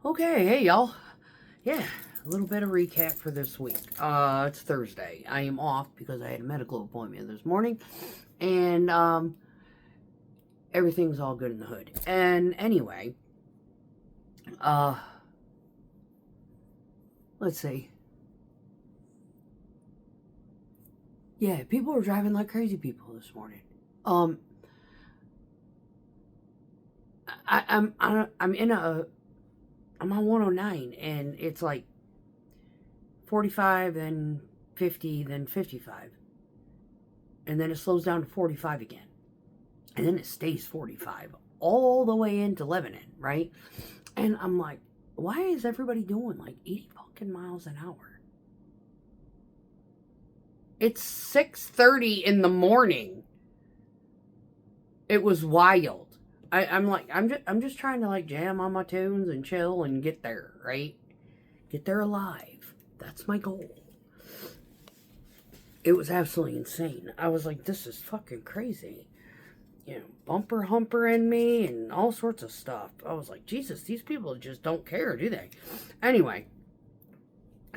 Okay, hey y'all. Yeah, a little bit of recap for this week. It's Thursday. I am off because I had a medical appointment this morning, and everything's all good in the hood. And anyway, let's see. Yeah, people were driving like crazy people this morning. I'm on 109, and it's like 45, then 50, then 55. And then it slows down to 45 again. And then it stays 45 all the way into Lebanon, right? And I'm like, why is everybody doing like 80 fucking miles an hour? It's 6:30 in the morning. It was wild. I'm just trying to like jam on my tunes and chill and get there, right? Get there alive. That's my goal. It was absolutely insane. I was like, this is fucking crazy. You know, bumper humper in me and all sorts of stuff. I was like, Jesus, these people just don't care, do they? Anyway,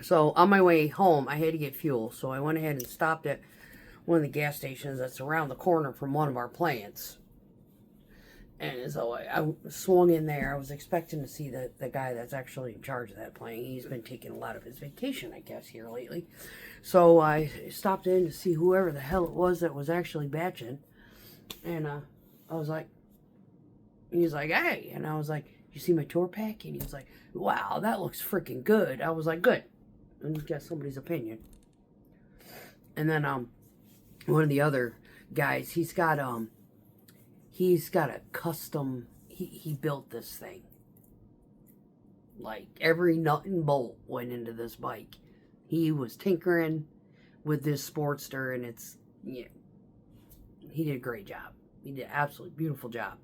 so on my way home, I had to get fuel. So I went ahead and stopped at one of the gas stations that's around the corner from one of our plants. And so I swung in there. I was expecting to see the guy that's actually in charge of that plant. He's been taking a lot of his vacation, I guess, here lately. So I stopped in to see whoever the hell it was that was actually batching. And I was like, he's like, hey. And I was like, you see my tour pack? And he was like, wow, that looks freaking good. I was like, good. And you got somebody's opinion. And then one of the other guys, he's got a custom, he built this thing. Like every nut and bolt went into this bike. He was tinkering with this Sportster, and it's, yeah, he did a great job. He did an absolutely beautiful job.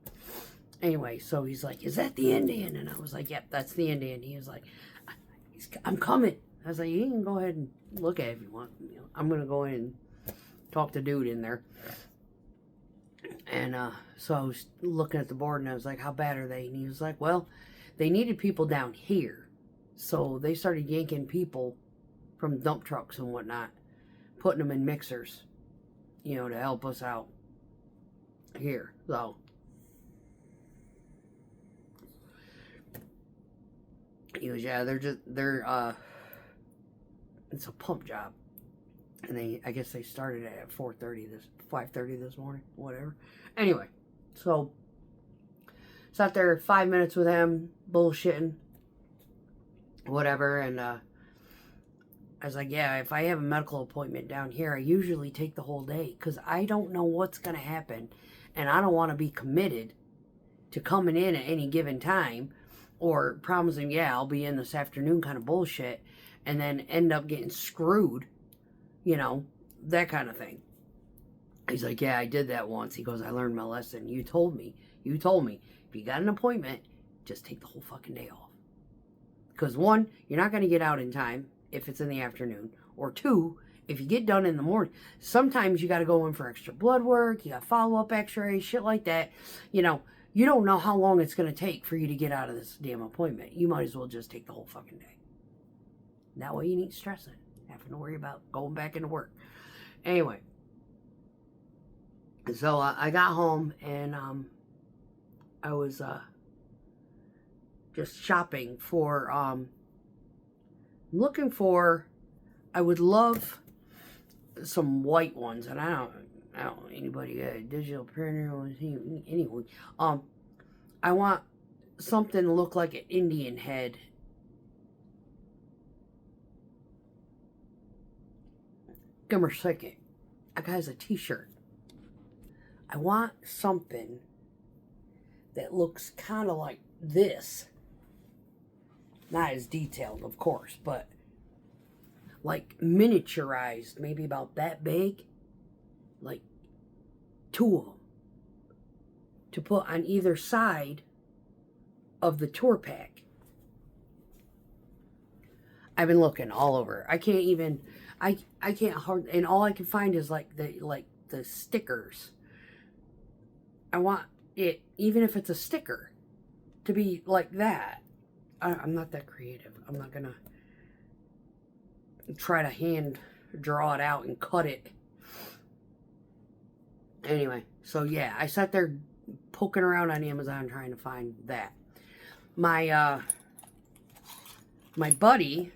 Anyway, so he's like, is that the Indian? And I was like, yep, that's the Indian. He was like, I'm coming. I was like, you can go ahead and look at it if you want. You know, I'm going to go in and talk to dude in there. And so I was looking at the board, and I was like, how bad are they? And he was like, well, they needed people down here. So they started yanking people from dump trucks and whatnot, putting them in mixers, you know, to help us out here. So he was, yeah, it's a pump job. And I guess they started at 5:30 this morning, whatever. Anyway, so sat there 5 minutes with him, bullshitting, whatever, and I was like, yeah, if I have a medical appointment down here, I usually take the whole day, because I don't know what's going to happen, and I don't want to be committed to coming in at any given time, or promising, yeah, I'll be in this afternoon kind of bullshit, and then end up getting screwed, you know, that kind of thing. He's like, yeah, I did that once. He goes, I learned my lesson. You told me, if you got an appointment, just take the whole fucking day off. Because one, you're not going to get out in time if it's in the afternoon. Or two, if you get done in the morning, sometimes you got to go in for extra blood work. You got follow-up x-rays, shit like that. You know, you don't know how long it's going to take for you to get out of this damn appointment. You might as well just take the whole fucking day. That way you ain't stressing, having to worry about going back into work. Anyway. So I got home, and I was just shopping for, looking for, I would love some white ones, and I don't know anybody got a digital printer or anything, anyway. I want something to look like an Indian head. Give me a second. I got a t-shirt. I want something that looks kind of like this. Not as detailed, of course, but like miniaturized, maybe about that big. Like 2 of them. To put on either side of the tour pack. I've been looking all over. I can't even, I can't hardly, and all I can find is like the stickers. I want it, even if it's a sticker, to be like that. I'm not that creative. I'm not gonna try to hand draw it out and cut it. Anyway, so yeah, I sat there poking around on Amazon trying to find that. My my buddy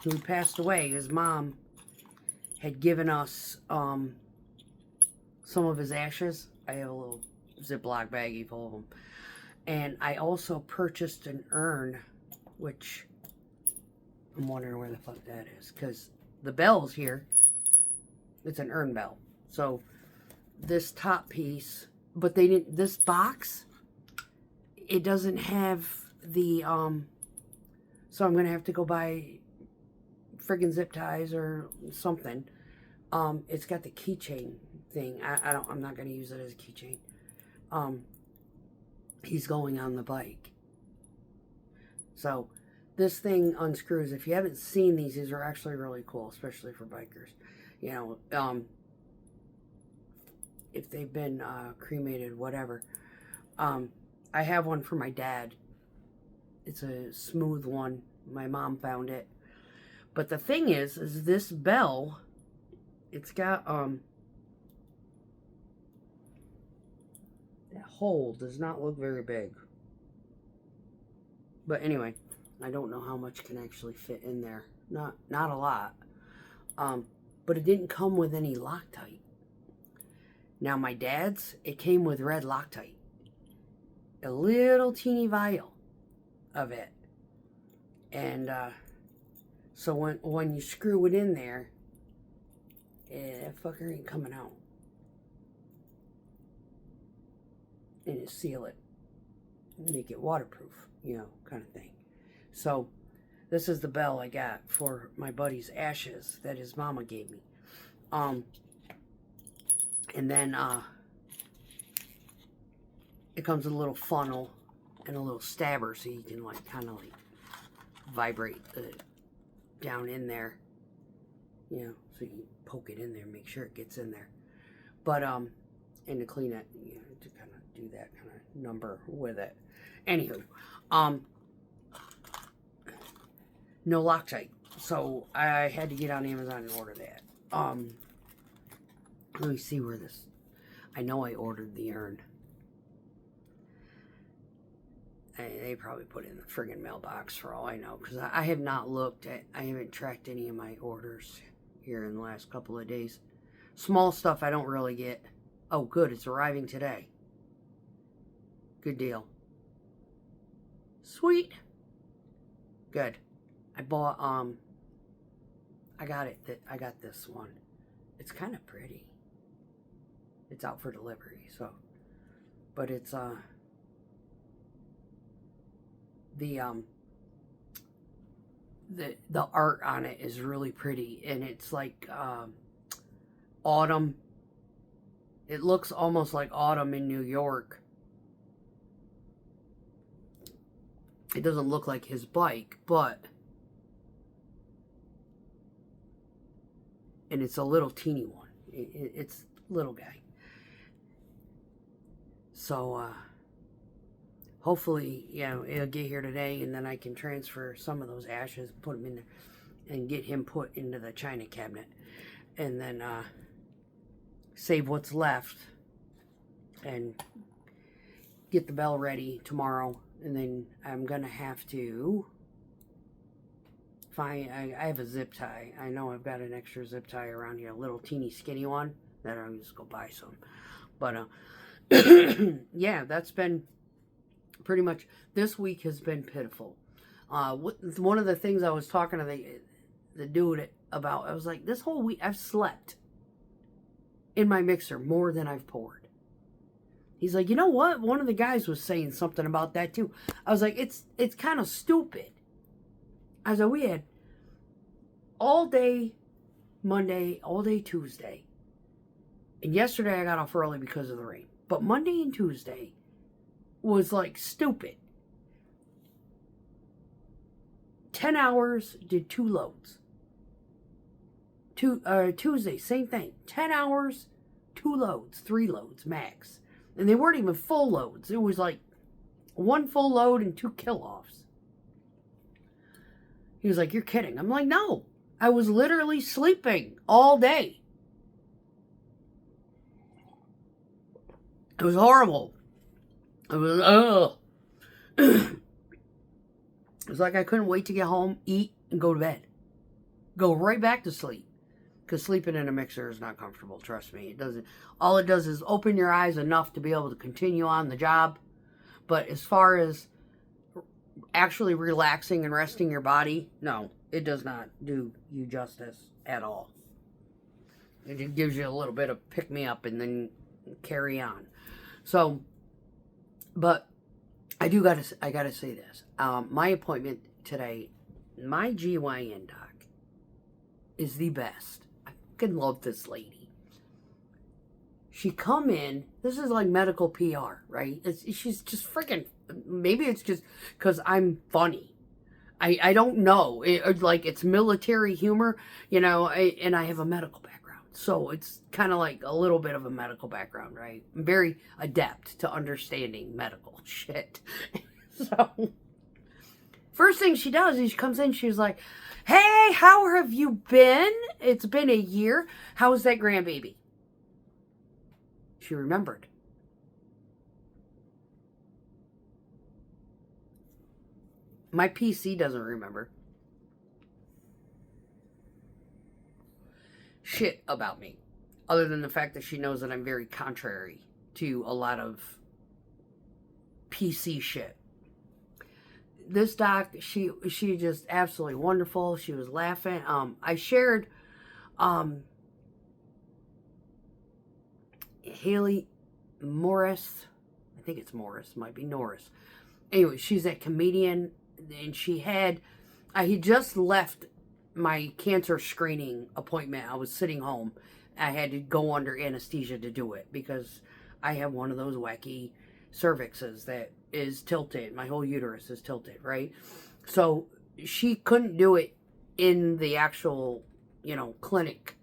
who passed away, his mom had given us some of his ashes. I have a little Ziploc baggie full of them. And I also purchased an urn, which I'm wondering where the fuck that is. Because the bell's here. It's an urn bell. So this top piece, but they didn't, this box, it doesn't have the, so I'm going to have to go buy friggin' zip ties or something. It's got the keychain thing. I'm not going to use it as a keychain. He's going on the bike. So this thing unscrews. If you haven't seen these are actually really cool, especially for bikers. You know, if they've been cremated, whatever. I have one for my dad. It's a smooth one. My mom found it. But the thing is this bell, it's got, that hole does not look very big. But anyway, I don't know how much can actually fit in there. Not a lot. But it didn't come with any Loctite. Now my dad's, it came with red Loctite. A little teeny vial of it. And so when you screw it in there, that fucker ain't coming out. And you seal it. Make it waterproof, you know, kind of thing. So this is the bell I got for my buddy's ashes that his mama gave me. And then it comes with a little funnel and a little stabber so you can like kind of like vibrate down in there, you know, so you poke it in there, make sure it gets in there. But and to clean it, you know, to kind of do that kind of number with it. Anywho, no Loctite, so I had to get on Amazon and order that. Let me see where this. I know I ordered the urn. They probably put it in the friggin' mailbox for all I know, because I have not looked at. I haven't tracked any of my orders here in the last couple of days. Small stuff I don't really get. Oh, good, it's arriving today. Good deal. Sweet. Good. I bought, I got this one. It's kind of pretty. It's out for delivery, so. But it's, the art on it is really pretty, and it's like, autumn. It looks almost like autumn in New York. It doesn't look like his bike, but... And it's a little teeny one. It's little guy. So, hopefully, you know, it'll get here today, and then I can transfer some of those ashes, put them in there, and get him put into the china cabinet. And then, save what's left, and get the bell ready tomorrow. And then I'm gonna have to find, I have a zip tie. I know I've got an extra zip tie around here, a little teeny skinny one, that I'll just go buy some. But, yeah, that's been pretty much, this week has been pitiful. One of the things I was talking to the dude about, I was like, this whole week I've slept in my mixer more than I've poured. He's like, you know what? One of the guys was saying something about that too. I was like, it's kind of stupid. I was like, we had all day Monday, all day Tuesday. And yesterday I got off early because of the rain. But Monday and Tuesday was like stupid. 10 hours, did 2 loads. Tuesday, same thing. 10 hours, 2 loads, 3 loads max. And they weren't even full loads. It was like 1 full load and 2 kill-offs. He was like, you're kidding. I'm like, no. I was literally sleeping all day. It was horrible. It was, it was like I couldn't wait to get home, eat, and go to bed. Go right back to sleep. Because sleeping in a mixer is not comfortable, trust me. It doesn't. All it does is open your eyes enough to be able to continue on the job. But as far as actually relaxing and resting your body, no, it does not do you justice at all. It just gives you a little bit of pick-me-up and then carry on. So, but I gotta say this. My appointment today, my GYN doc is the best. I fucking love this lady. She come in, this is like medical PR, right? She's just freaking, maybe it's just because I'm funny. I don't know. It's military humor, and I have a medical background. So it's kind of like a little bit of a medical background, right? I'm very adept to understanding medical shit. So, first thing she does is she comes in, she's like, hey, how have you been? It's been a year. How's that grandbaby? She remembered. My PC doesn't remember shit about me, other than the fact that she knows that I'm very contrary to a lot of PC shit. This doc, she just absolutely wonderful. She was laughing. I shared Haley Morris. I think it's Morris. Might be Norris. Anyway, she's a comedian, and I had just left my cancer screening appointment. I was sitting home. I had to go under anesthesia to do it because I have one of those wacky cervixes that is tilted. My whole uterus is tilted, right? So she couldn't do it in the actual, clinic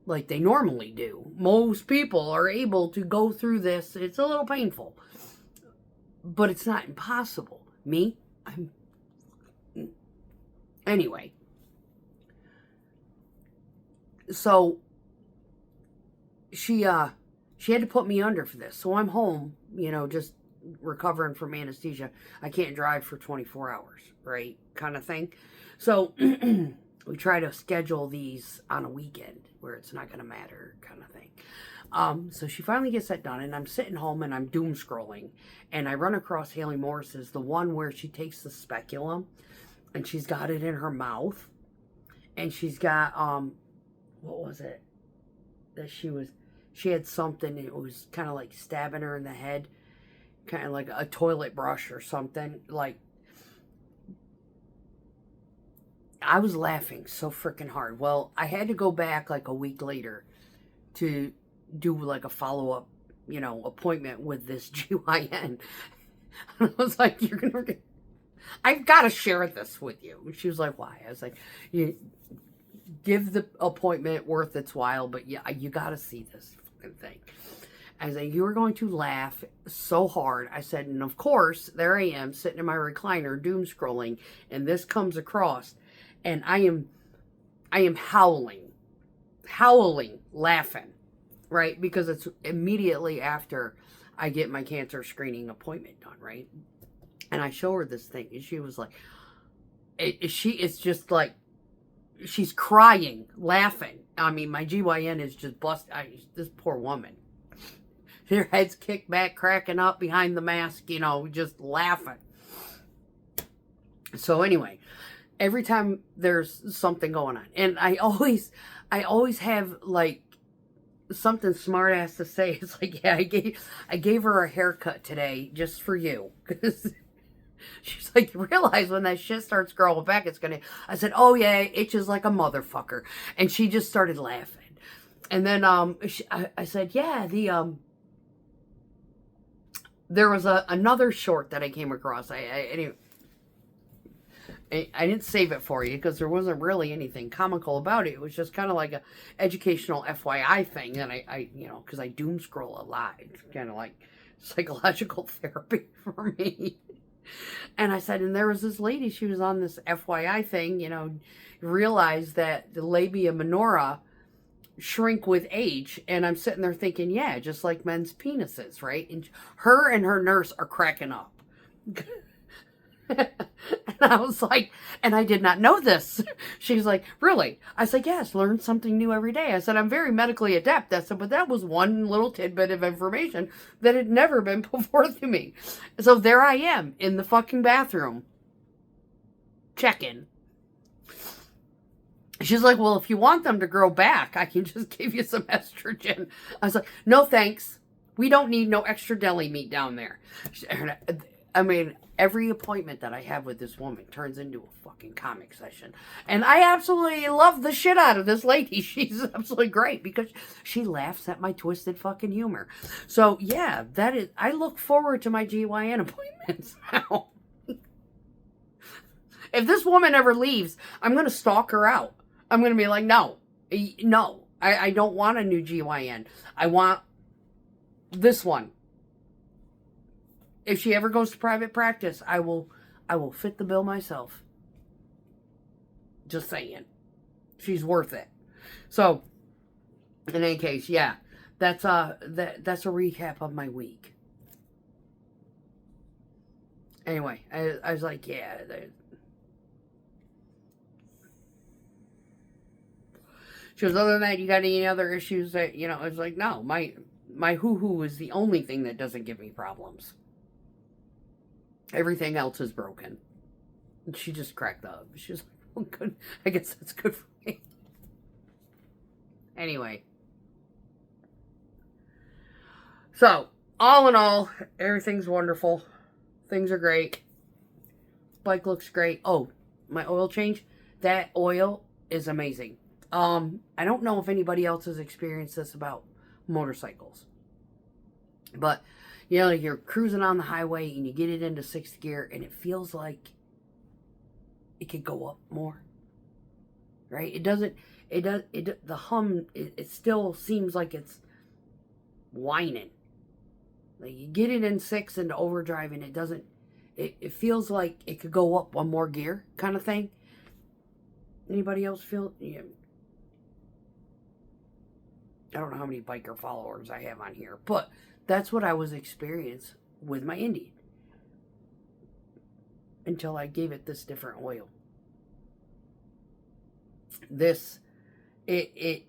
like they normally do. Most people are able to go through this. It's a little painful, but it's not impossible. Me, anyway. So she had to put me under for this. So I'm home, just recovering from anesthesia. I can't drive for 24 hours, right? Kind of thing. So we try to schedule these on a weekend where it's not going to matter, kind of thing. So she finally gets that done, and I'm sitting home and I'm doom scrolling, and I run across Haley Morris's, the one where she takes the speculum and she's got it in her mouth, and she's got what was it that she had something, it was kind of like stabbing her in the head, kind of like a toilet brush or something. Like, I was laughing so freaking hard. Well, I had to go back like a week later to do like a follow-up, appointment with this GYN. I was like, I've got to share this with you. And she was like, why? I was like, you give the appointment worth its while, but yeah, you got to see this fucking thing. I said, you are going to laugh so hard. I said, and of course, there I am sitting in my recliner, doom scrolling, and this comes across, and I am howling, laughing, right? Because it's immediately after I get my cancer screening appointment done, right? And I show her this thing, and she was like, it's just like, she's crying, laughing. I mean, my GYN is just busted. This poor woman. Her head's kicked back, cracking up behind the mask, just laughing. So anyway, every time there's something going on, and I always have like something smart ass to say. It's like, yeah, I gave her a haircut today just for you, because she's like, you realize when that shit starts growing back, it's gonna. I said, oh yeah, it itches like a motherfucker, and she just started laughing. And then I said, yeah, there was another short that I came across. I didn't save it for you because there wasn't really anything comical about it. It was just kind of like a educational FYI thing, and I because I doom scroll a lot. It's kind of like psychological therapy for me. And I said, and there was this lady, she was on this FYI thing, realized that the labia minora shrink with age. And I'm sitting there thinking, yeah, just like men's penises, right? And her and her nurse are cracking up. And I was like, and I did not know this. She's like, really? I said, yes, learn something new every day. I said, I'm very medically adept. I said, but that was one little tidbit of information that had never been put forth to me. So there I am in the fucking bathroom. Check-in. She's like, well, if you want them to grow back, I can just give you some estrogen. I was like, no, thanks. We don't need no extra deli meat down there. I mean, every appointment that I have with this woman turns into a fucking comic session. And I absolutely love the shit out of this lady. She's absolutely great because she laughs at my twisted fucking humor. So, yeah, I look forward to my GYN appointments now. If this woman ever leaves, I'm going to stalk her out. I'm going to be like, no, I don't want a new GYN. I want this one. If she ever goes to private practice, I will fit the bill myself. Just saying. She's worth it. So, in any case, yeah, that's a recap of my week. Anyway, I was like, yeah. She goes, other than that, you got any other issues that, I was like, no, my hoo-hoo is the only thing that doesn't give me problems. Everything else is broken. And she just cracked up. She was like, oh, good. I guess that's good for me. Anyway. So, all in all, everything's wonderful. Things are great. Bike looks great. Oh, my oil change. That oil is amazing. I don't know if anybody else has experienced this about motorcycles. But, you're cruising on the highway and you get it into 6th gear and it feels like it could go up more. Right? The hum, it still seems like it's whining. Like you get it in 6 into overdrive and it feels like it could go up one more gear kind of thing. Anybody else feel? Yeah. I don't know how many biker followers I have on here, but that's what I was experiencing with my Indian. Until I gave it this different oil. It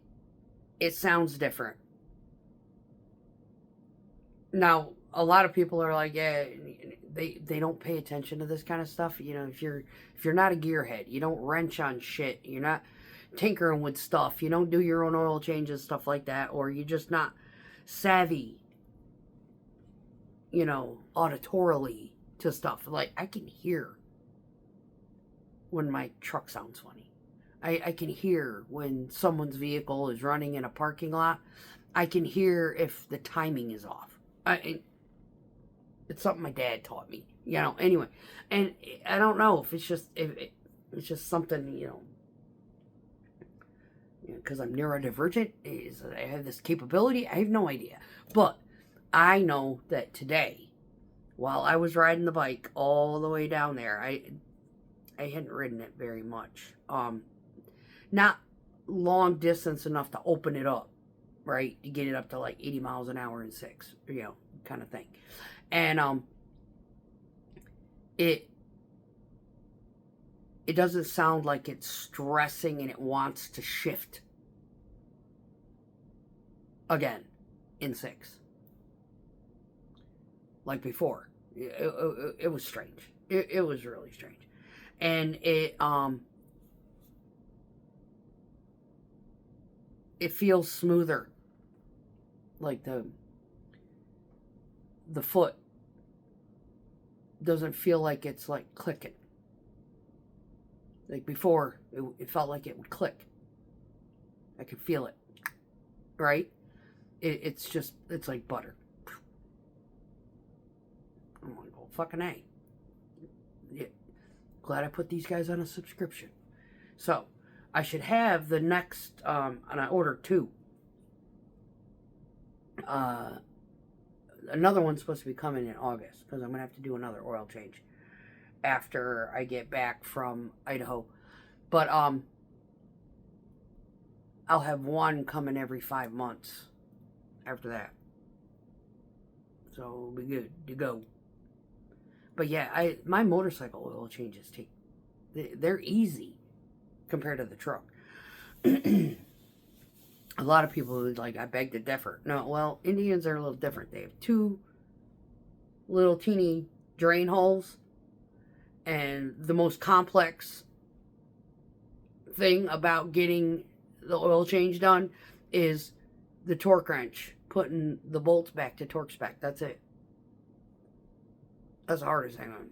sounds different. Now, a lot of people are like, yeah, they don't pay attention to this kind of stuff. If you're not a gearhead, you don't wrench on shit, you're not tinkering with stuff, you don't do your own oil changes, stuff like that, or you're just not savvy, auditorily to stuff. Like, I can hear when my truck sounds funny. I can hear when someone's vehicle is running in a parking lot. I can hear if the timing is off. It's something my dad taught me, anyway. And I don't know if it's just something, because I'm neurodivergent, I have this capability. I have no idea. But I know that today, while I was riding the bike all the way down there, I hadn't ridden it very much. Not long distance enough to open it up, right? To get it up to like 80 miles an hour in 6, kind of thing. And it doesn't sound like it's stressing and it wants to shift again in 6. Like before. It was strange. It was really strange. And it feels smoother. Like the foot doesn't feel like it's like clicking. Like before, it felt like it would click. I could feel it. Right? It's like butter. I'm like, well, fucking A. Yeah. Glad I put these guys on a subscription. So, I should have the next, and I ordered 2. Another one's supposed to be coming in August, because I'm going to have to do another oil change. after I get back from Idaho. But I'll have one coming every 5 months after that. So it'll be good to go. But yeah, my motorcycle oil changes take, they're easy compared to the truck. A lot of people would like, I beg to differ. No, well, Indians are a little different. They have 2 little teeny drain holes, and the most complex thing about getting the oil change done is the torque wrench, putting the bolts back to torque spec. That's it. That's the hardest thing on.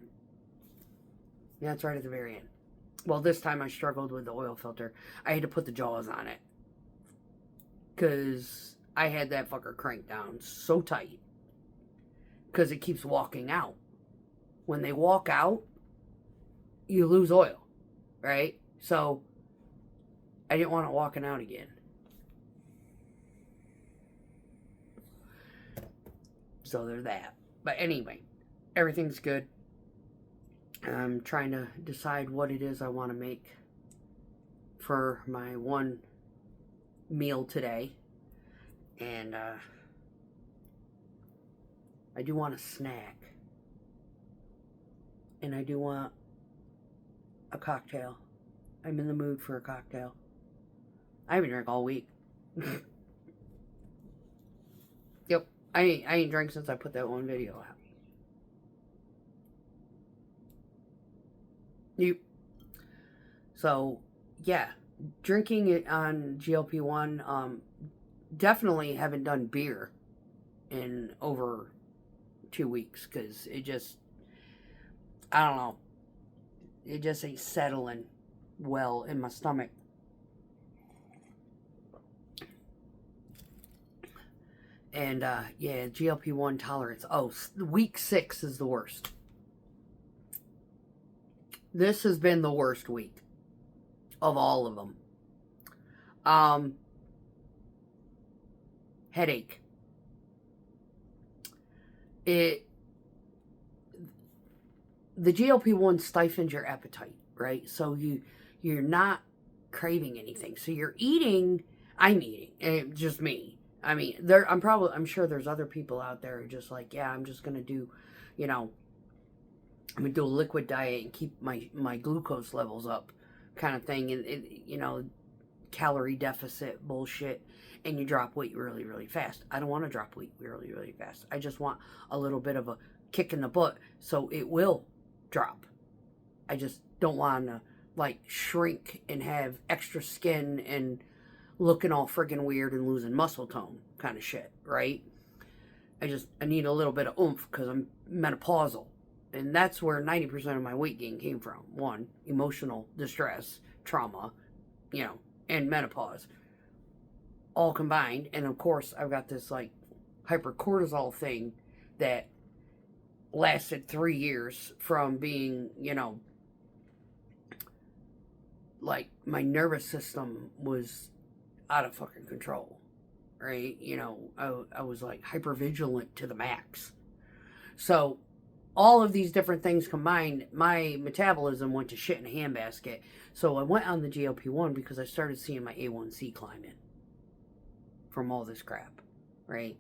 That's right at the very end. Well, this time I struggled with the oil filter. I had to put the jaws on it, because I had that fucker cranked down so tight, because it keeps walking out. When they walk out, you lose oil, right? So I didn't want it walking out again. So there's that. But anyway, everything's good. I'm trying to decide what it is I want to make for my one meal today. And I do want a snack. And I do want a cocktail. I'm in the mood for a cocktail. I haven't drank all week. Yep. I ain't drank since I put that one video out. Yep. So, yeah. Drinking it on GLP-1, definitely haven't done beer in over 2 weeks, because it just, I don't know, it just ain't settling well in my stomach. And yeah, GLP-1 tolerance. Oh, week 6 is the worst. This has been the worst week of all of them. Headache. The GLP-1 stifles your appetite, right? So you're not craving anything. So you're eating. I'm eating, and just me. I mean, I'm sure there's other people out there who are just like, yeah, I'm just gonna do, I'm gonna do a liquid diet and keep my glucose levels up, kind of thing, and calorie deficit bullshit, and you drop weight really, really fast. I don't want to drop weight really, really fast. I just want a little bit of a kick in the butt, so it will drop. I just don't want to like shrink and have extra skin and looking all friggin' weird and losing muscle tone kind of shit, right? I need a little bit of oomph because I'm menopausal. And that's where 90% of my weight gain came from. 1, emotional distress, trauma, and menopause. All combined. And of course, I've got this like hypercortisol thing that lasted 3 years from being, like my nervous system was out of fucking control, right? I was like hypervigilant to the max. So all of these different things combined, my metabolism went to shit in a handbasket. So I went on the GLP-1 because I started seeing my A1C climbing from all this crap, right?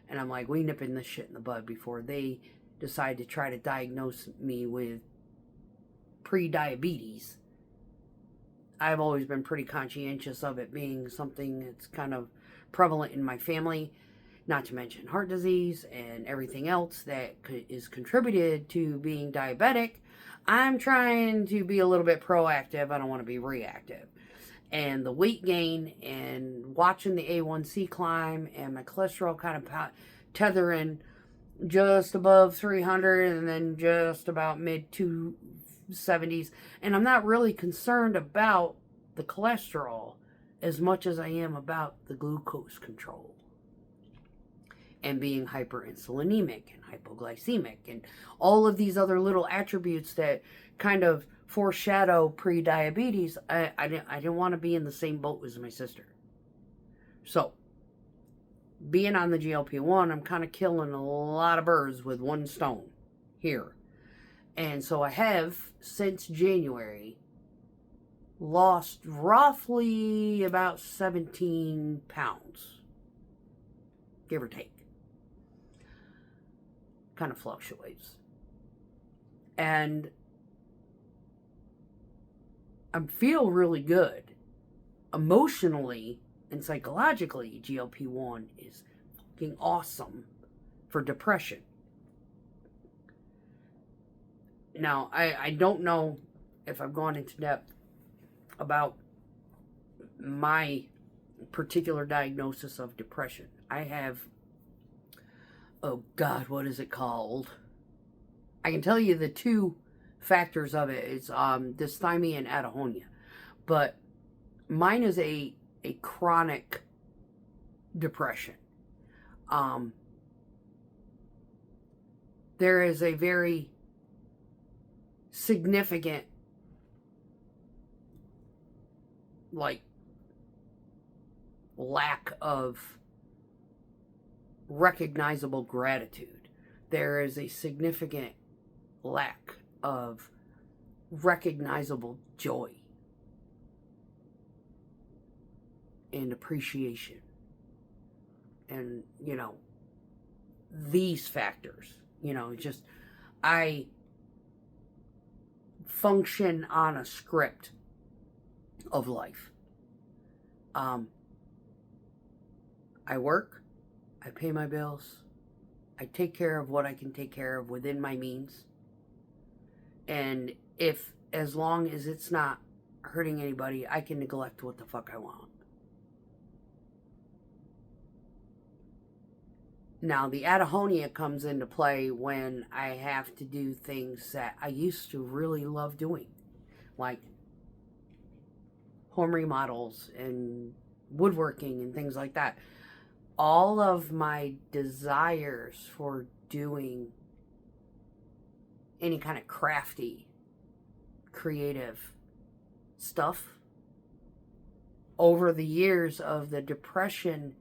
And I'm like, we nipping this shit in the bud before they decide to try to diagnose me with pre-diabetes. I've always been pretty conscientious of it being something that's kind of prevalent in my family, not to mention heart disease and everything else that is contributed to being diabetic. I'm trying to be a little bit proactive. I don't want to be reactive. And the weight gain and watching the A1C climb and my cholesterol kind of tethering just above 300 and then just about mid 270s. And I'm not really concerned about the cholesterol as much as I am about the glucose control and being hyperinsulinemic and hypoglycemic and all of these other little attributes that kind of foreshadow pre-diabetes. I didn't want to be in the same boat as my sister. So being on the GLP-1, I'm kind of killing a lot of birds with one stone here. And so I have, since January, lost roughly about 17 pounds, give or take. Kind of fluctuates. And I feel really good. Emotionally and psychologically, GLP-1 is fucking awesome for depression. Now, I don't know if I've gone into depth about my particular diagnosis of depression. I have, oh God, what is it called? I can tell you the two factors of it. It's dysthymia and atahonia. But mine is a chronic depression. There is a very significant, like, lack of recognizable gratitude. There is a significant lack of recognizable joy and appreciation. And, you know, these factors, you know, just, I function on a script of life. I work, I pay my bills, I take care of what I can take care of within my means. And if, as long as it's not hurting anybody, I can neglect what the fuck I want. Now, the atahonia comes into play when I have to do things that I used to really love doing, like home remodels and woodworking and things like that. All of my desires for doing any kind of crafty, creative stuff over the years of the depression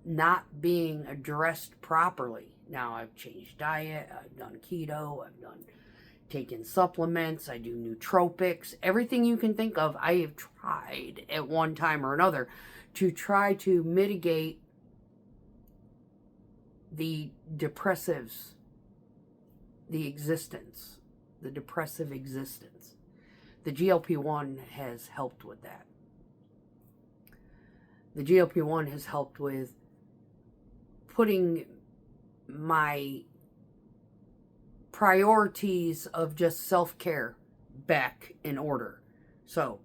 not being addressed properly. Now, I've changed diet, I've done keto, I've done taken supplements, I do nootropics, everything you can think of, I have tried at one time or another to try to mitigate the depressives, the depressive existence. The GLP-1 has helped with that. The GLP-1 has helped with putting my priorities of just self-care back in order. So,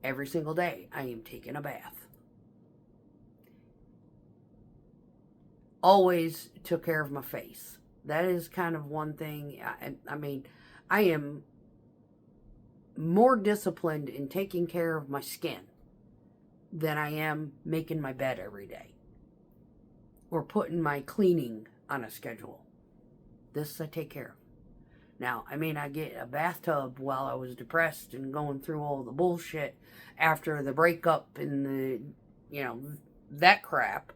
every single day, I am taking a bath. Always took care of my face. That is kind of one thing. I mean, I am more disciplined in taking care of my skin than I am making my bed every day or putting my cleaning on a schedule. This I take care of. Now, I may not get a bathtub while I was depressed and going through all the bullshit after the breakup and the, you know, that crap.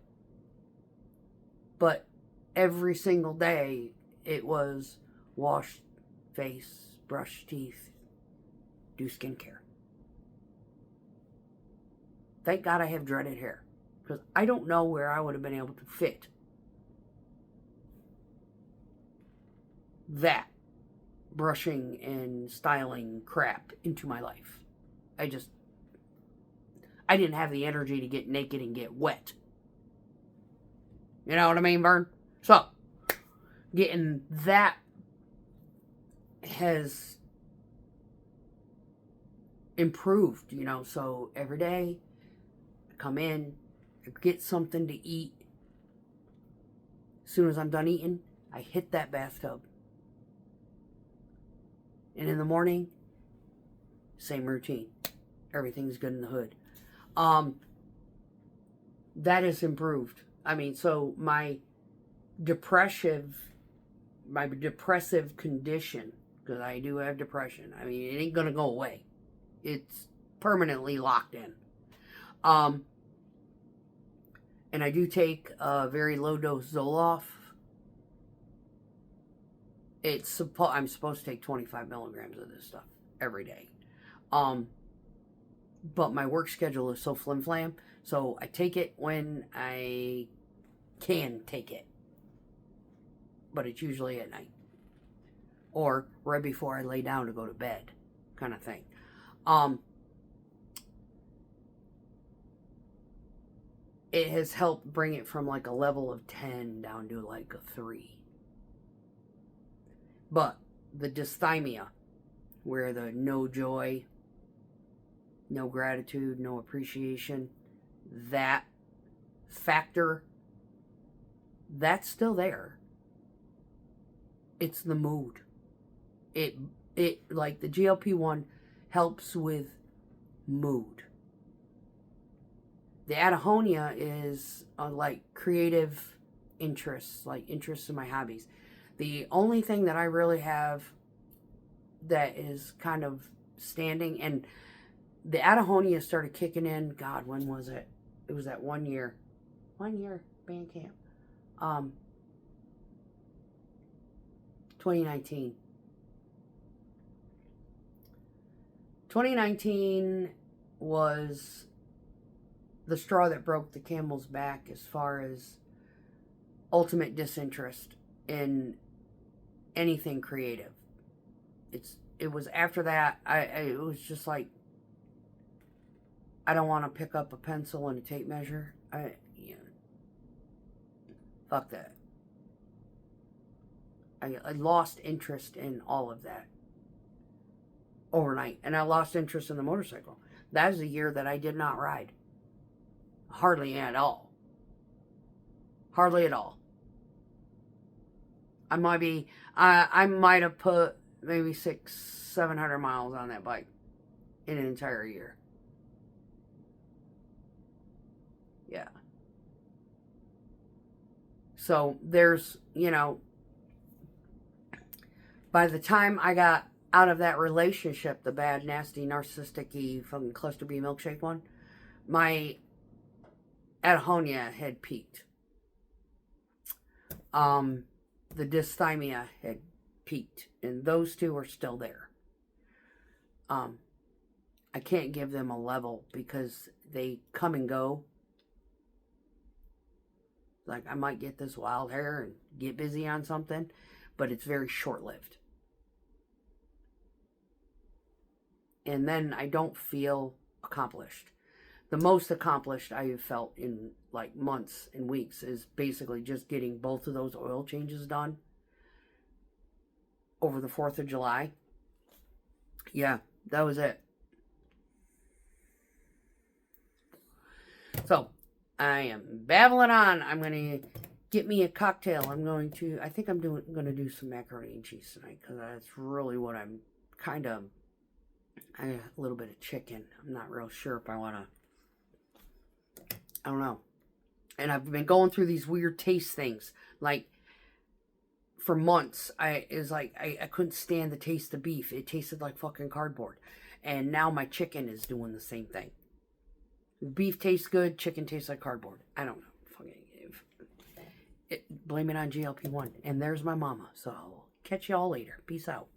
But every single day it was wash face, brush teeth, do skincare. Thank God I have dreaded hair, because I don't know where I would have been able to fit that brushing and styling crap into my life. I didn't have the energy to get naked and get wet. You know what I mean, Vern? So, getting that has improved, you know. So, every day, I come in, I get something to eat. As soon as I'm done eating, I hit that bathtub. And in the morning, same routine. Everything's good in the hood. That has improved. I mean, so my depressive condition, because I do have depression, I mean, it ain't gonna go away. It's permanently locked in. And I do take a very low dose Zoloft. I'm supposed to take 25 milligrams of this stuff every day. But my work schedule is so flim-flam, so I take it when I can take it. But it's usually at night. Or right before I lay down to go to bed, kind of thing. It has helped bring it from like a level of 10 down to like a 3. But the dysthymia, where the no joy, no gratitude, no appreciation, that factor, that's still there. It's the mood. It like the GLP-1 helps with mood. The anhedonia is like creative interests, like interests in my hobbies. The only thing that I really have that is kind of standing, and the anhedonia started kicking in, God, when was it? It was that 1 year band camp. 2019. 2019 was the straw that broke the camel's back as far as ultimate disinterest in anything creative. It was after that, it was just like, I don't want to pick up a pencil and a tape measure. Fuck that. I lost interest in all of that overnight. And I lost interest in the motorcycle. That is a year that I did not ride. Hardly at all. Hardly at all. I might have put maybe 600-700 miles on that bike in an entire year. Yeah. So there's, by the time I got out of that relationship, the bad, nasty, narcissistic-y fucking cluster B milkshake one, my anhedonia had peaked. The dysthymia had peaked, and those two are still there. I can't give them a level because they come and go. Like, I might get this wild hair and get busy on something, but it's very short-lived. And then I don't feel accomplished. The most accomplished I have felt in like months and weeks is basically just getting both of those oil changes done over the 4th of July. Yeah, that was it. So, I am babbling on. I'm going to get me a cocktail. I think I'm going to do some macaroni and cheese tonight, because that's really what I'm kind of, I got a little bit of chicken. I'm not real sure if I want to, I don't know. And I've been going through these weird taste things. Like, for months, I couldn't stand the taste of beef. It tasted like fucking cardboard. And now my chicken is doing the same thing. Beef tastes good, chicken tastes like cardboard. I don't know. Blame it on GLP-1. And there's my mama. So, catch y'all later. Peace out.